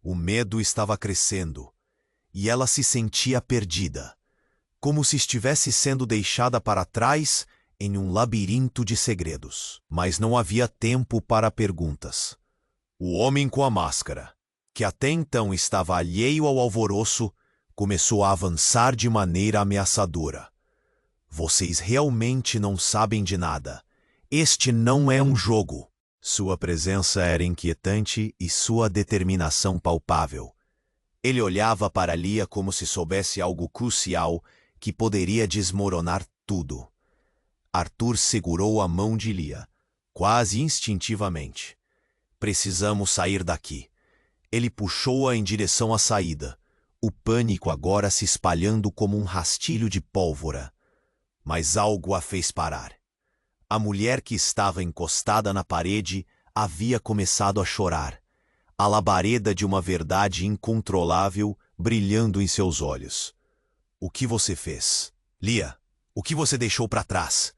[SPEAKER 1] O medo estava crescendo, e ela se sentia perdida, como se estivesse sendo deixada para trás em um labirinto de segredos. Mas não havia tempo para perguntas. O homem com a máscara, que até então estava alheio ao alvoroço, começou a avançar de maneira ameaçadora. "Vocês realmente não sabem de nada. Este não é um jogo." Sua presença era inquietante e sua determinação palpável. Ele olhava para Leah como se soubesse algo crucial que poderia desmoronar tudo. Arthur segurou a mão de Leah, quase instintivamente. "Precisamos sair daqui." Ele puxou-a em direção à saída, o pânico agora se espalhando como um rastilho de pólvora. Mas algo a fez parar. A mulher que estava encostada na parede havia começado a chorar, a labareda de uma verdade incontrolável brilhando em seus olhos. "O que você fez? Leah, o que você deixou para trás?"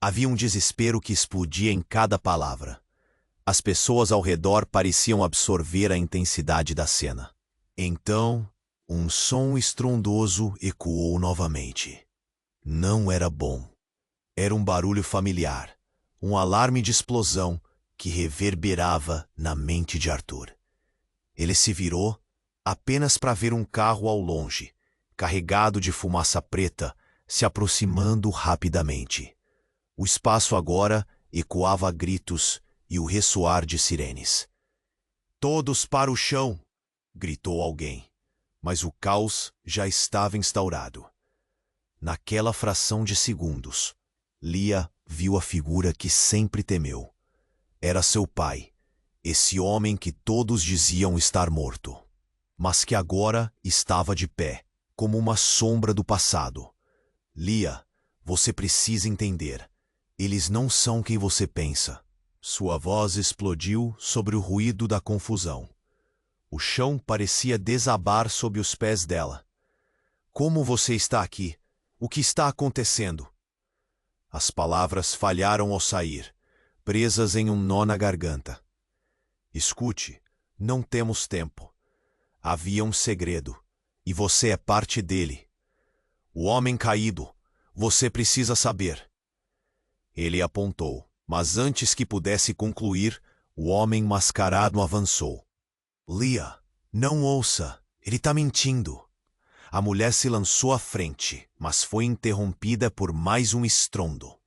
[SPEAKER 1] Havia um desespero que explodia em cada palavra. As pessoas ao redor pareciam absorver a intensidade da cena. Então, um som estrondoso ecoou novamente. Não era bom. Era um barulho familiar, um alarme de explosão que reverberava na mente de Arthur. Ele se virou apenas para ver um carro ao longe, carregado de fumaça preta, se aproximando rapidamente. O espaço agora ecoava gritos e o ressoar de sirenes. "Todos para o chão!" gritou alguém, mas o caos já estava instaurado. Naquela fração de segundos, Leah viu a figura que sempre temeu. Era seu pai, esse homem que todos diziam estar morto, mas que agora estava de pé, como uma sombra do passado. "Leah, você precisa entender. Eles não são quem você pensa." Sua voz explodiu sobre o ruído da confusão. O chão parecia desabar sob os pés dela. "Como você está aqui? O que está acontecendo?" As palavras falharam ao sair, presas em um nó na garganta. "Escute, não temos tempo. Havia um segredo, e você é parte dele. O homem caído, você precisa saber." Ele apontou, mas antes que pudesse concluir, o homem mascarado avançou. "Leah, não ouça, ele está mentindo." A mulher se lançou à frente, mas foi interrompida por mais um estrondo.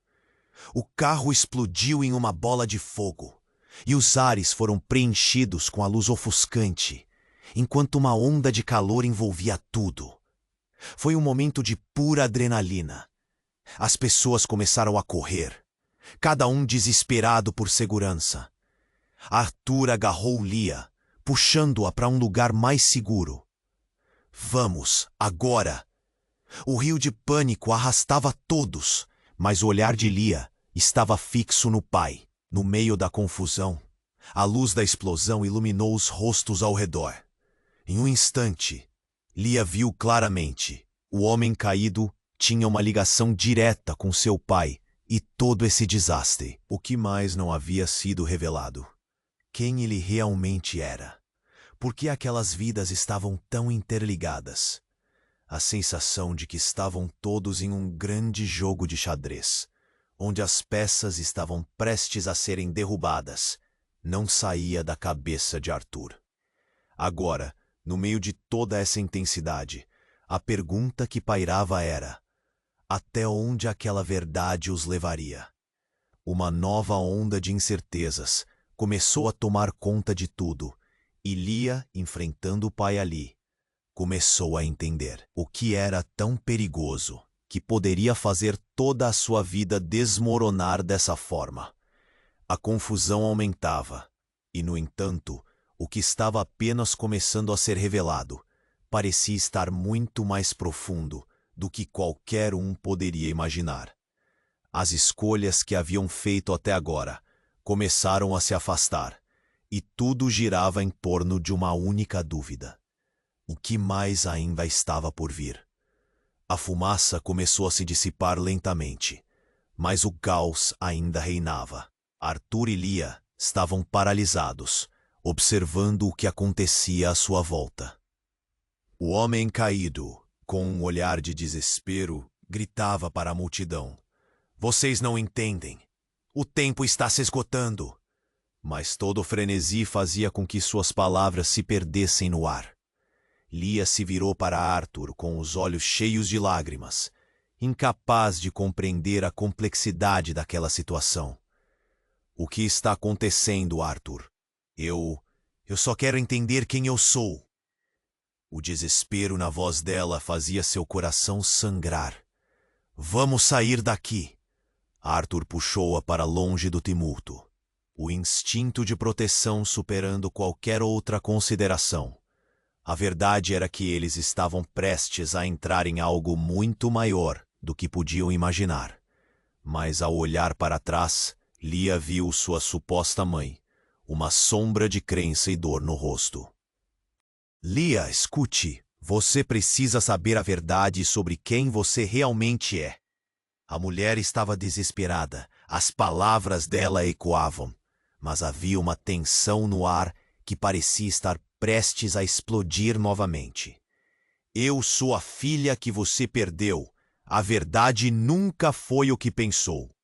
[SPEAKER 1] O carro explodiu em uma bola de fogo, e os ares foram preenchidos com a luz ofuscante, enquanto uma onda de calor envolvia tudo. Foi um momento de pura adrenalina. As pessoas começaram a correr, cada um desesperado por segurança. Arthur agarrou Leah, puxando-a para um lugar mais seguro. "Vamos, agora!" O rio de pânico arrastava todos, mas o olhar de Leah estava fixo no pai. No meio da confusão, A luz da explosão iluminou os rostos ao redor. Em um instante, Lia viu claramente. O homem caído tinha uma ligação direta com seu pai e todo esse desastre. O que mais não havia sido revelado? Quem ele realmente era? Por que aquelas vidas estavam tão interligadas? A sensação de que estavam todos em um grande jogo de xadrez, onde as peças estavam prestes a serem derrubadas, não saía da cabeça de Arthur. Agora, no meio de toda essa intensidade, a pergunta que pairava era: até onde aquela verdade os levaria? Uma nova onda de incertezas começou a tomar conta de tudo, e Lia, enfrentando o pai ali, começou a entender o que era tão perigoso que poderia fazer toda a sua vida desmoronar dessa forma. A confusão aumentava, e, no entanto, o que estava apenas começando a ser revelado parecia estar muito mais profundo do que qualquer um poderia imaginar. As escolhas que haviam feito até agora começaram a se afastar, e tudo girava em torno de uma única dúvida: o que mais ainda estava por vir? A fumaça começou a se dissipar lentamente, mas o caos ainda reinava. Arthur e Lia estavam paralisados, observando o que acontecia à sua volta. O homem caído, com um olhar de desespero, gritava para a multidão: "Vocês não entendem. O tempo está se esgotando." Mas todo o frenesi fazia com que suas palavras se perdessem no ar. Lia se virou para Arthur com os olhos cheios de lágrimas, incapaz de compreender a complexidade daquela situação. "O que está acontecendo, Arthur? Eu só quero entender quem eu sou." O desespero na voz dela fazia seu coração sangrar. "Vamos sair daqui." Arthur puxou-a para longe do tumulto, o instinto de proteção superando qualquer outra consideração. A verdade era que eles estavam prestes a entrar em algo muito maior do que podiam imaginar. Mas ao olhar para trás, Lia viu sua suposta mãe, uma sombra de crença e dor no rosto. "Lia, escute. Você precisa saber a verdade sobre quem você realmente é." A mulher estava desesperada. As palavras dela ecoavam, mas havia uma tensão no ar que parecia estar prestes a explodir novamente. "Eu sou a filha que você perdeu. A verdade nunca foi o que pensou."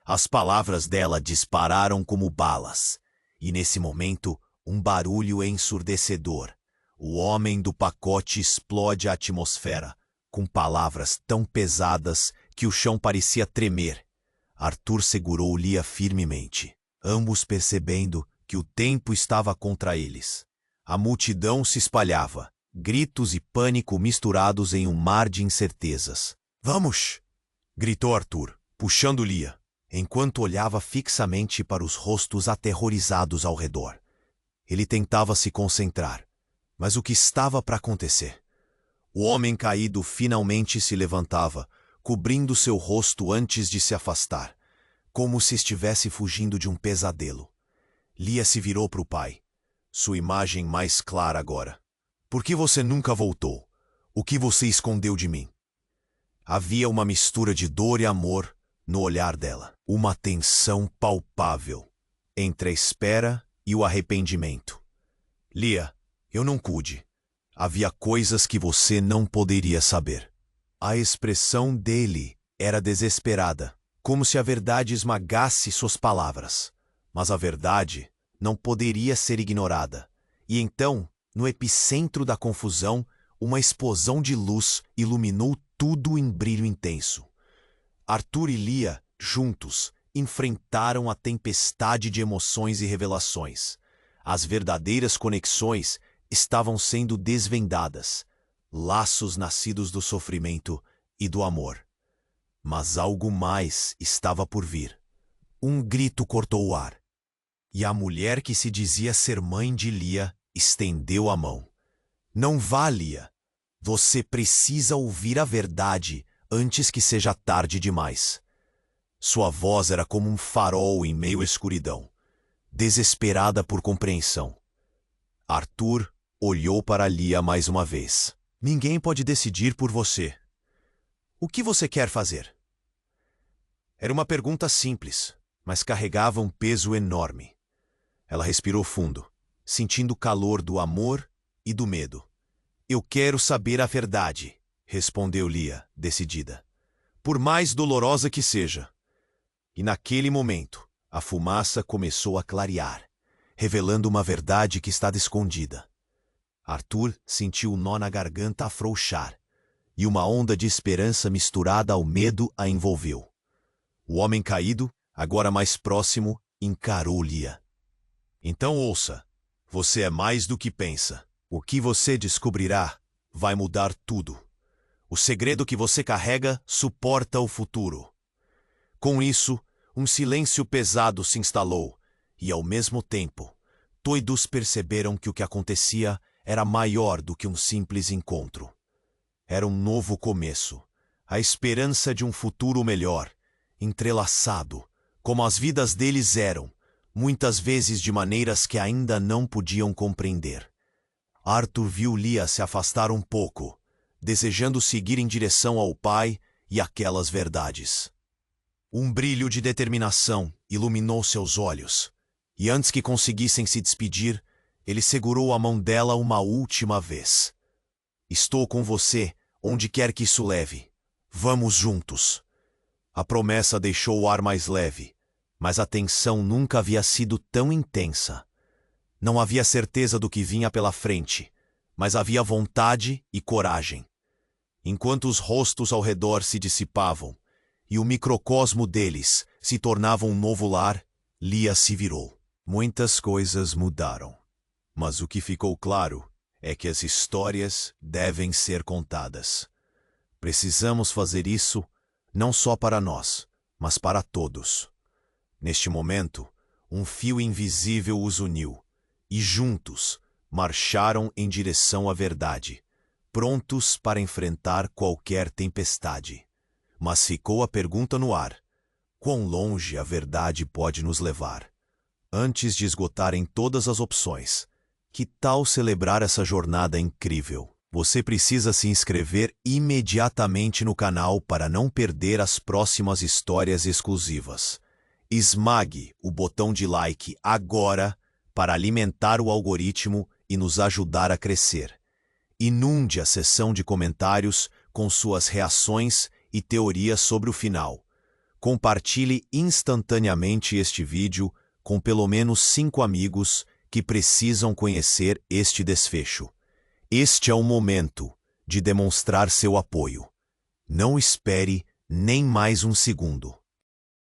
[SPEAKER 1] As palavras dela dispararam como balas, e nesse momento, um barulho ensurdecedor. O homem do pacote explode a atmosfera, com palavras tão pesadas que o chão parecia tremer. Arthur segurou Lia firmemente, ambos percebendo que o tempo estava contra eles. A multidão se espalhava, gritos e pânico misturados em um mar de incertezas. "Vamos!" gritou Arthur, puxando Lia, enquanto olhava fixamente para os rostos aterrorizados ao redor. Ele tentava se concentrar, mas o que estava para acontecer? O homem caído finalmente se levantava, cobrindo seu rosto antes de se afastar, como se estivesse fugindo de um pesadelo. Lia se virou para o pai, sua imagem mais clara agora. "Por que você nunca voltou? O que você escondeu de mim?" Havia uma mistura de dor e amor no olhar dela, uma tensão palpável entre a espera e o arrependimento. "Lia, eu não pude. Havia coisas que você não poderia saber." A expressão dele era desesperada, como se a verdade esmagasse suas palavras. Mas a verdade não poderia ser ignorada. E então, no epicentro da confusão, uma explosão de luz iluminou tudo em brilho intenso. Arthur e Lia, juntos, enfrentaram a tempestade de emoções e revelações. As verdadeiras conexões estavam sendo desvendadas, laços nascidos do sofrimento e do amor. Mas algo mais estava por vir. Um grito cortou o ar, e a mulher que se dizia ser mãe de Lia estendeu a mão. "Não vá, Lia. Você precisa ouvir a verdade antes que seja tarde demais." Sua voz era como um farol em meio à escuridão. desesperada por compreensão. Arthur olhou para Lia mais uma vez. Ninguém pode decidir por você. O que você quer fazer? Era uma pergunta simples, mas carregava um peso enorme. Ela respirou fundo, sentindo o calor do amor e do medo. Eu quero saber a verdade, respondeu Lia, decidida. Por mais dolorosa que seja. E naquele momento, a fumaça começou a clarear, revelando uma verdade que estava escondida. Arthur sentiu o nó na garganta afrouxar, e uma onda de esperança misturada ao medo a envolveu. O homem caído, agora mais próximo, encarou Lia. Então ouça, você é mais do que pensa. O que você descobrirá vai mudar tudo. O segredo que você carrega suporta o futuro. Com isso, um silêncio pesado se instalou, e ao mesmo tempo, todos perceberam que o que acontecia era maior do que um simples encontro. Era um novo começo, a esperança de um futuro melhor, entrelaçado, como as vidas deles eram, muitas vezes de maneiras que ainda não podiam compreender. Arthur viu Lia se afastar um pouco, desejando seguir em direção ao pai e aquelas verdades. Um brilho de determinação iluminou seus olhos, e antes que conseguissem se despedir, ele segurou a mão dela uma última vez. Estou com você, onde quer que isso leve. Vamos juntos. A promessa deixou o ar mais leve, mas a tensão nunca havia sido tão intensa. Não havia certeza do que vinha pela frente, mas havia vontade e coragem. Enquanto os rostos ao redor se dissipavam e o microcosmo deles se tornava um novo lar, Lia se virou. Muitas coisas mudaram, mas o que ficou claro é que as histórias devem ser contadas. Precisamos fazer isso não só para nós, mas para todos. Neste momento, um fio invisível os uniu, e juntos marcharam em direção à verdade, prontos para enfrentar qualquer tempestade. Mas ficou a pergunta no ar: quão longe a verdade pode nos levar? Antes de esgotarem todas as opções, que tal celebrar essa jornada incrível? Você precisa se inscrever imediatamente no canal para não perder as próximas histórias exclusivas. Esmague o botão de like agora para alimentar o algoritmo e nos ajudar a crescer. Inunde a seção de comentários com suas reações e teorias sobre o final. Compartilhe instantaneamente este vídeo com pelo menos 5 amigos que precisam conhecer este desfecho. Este é o momento de demonstrar seu apoio. Não espere nem mais um segundo.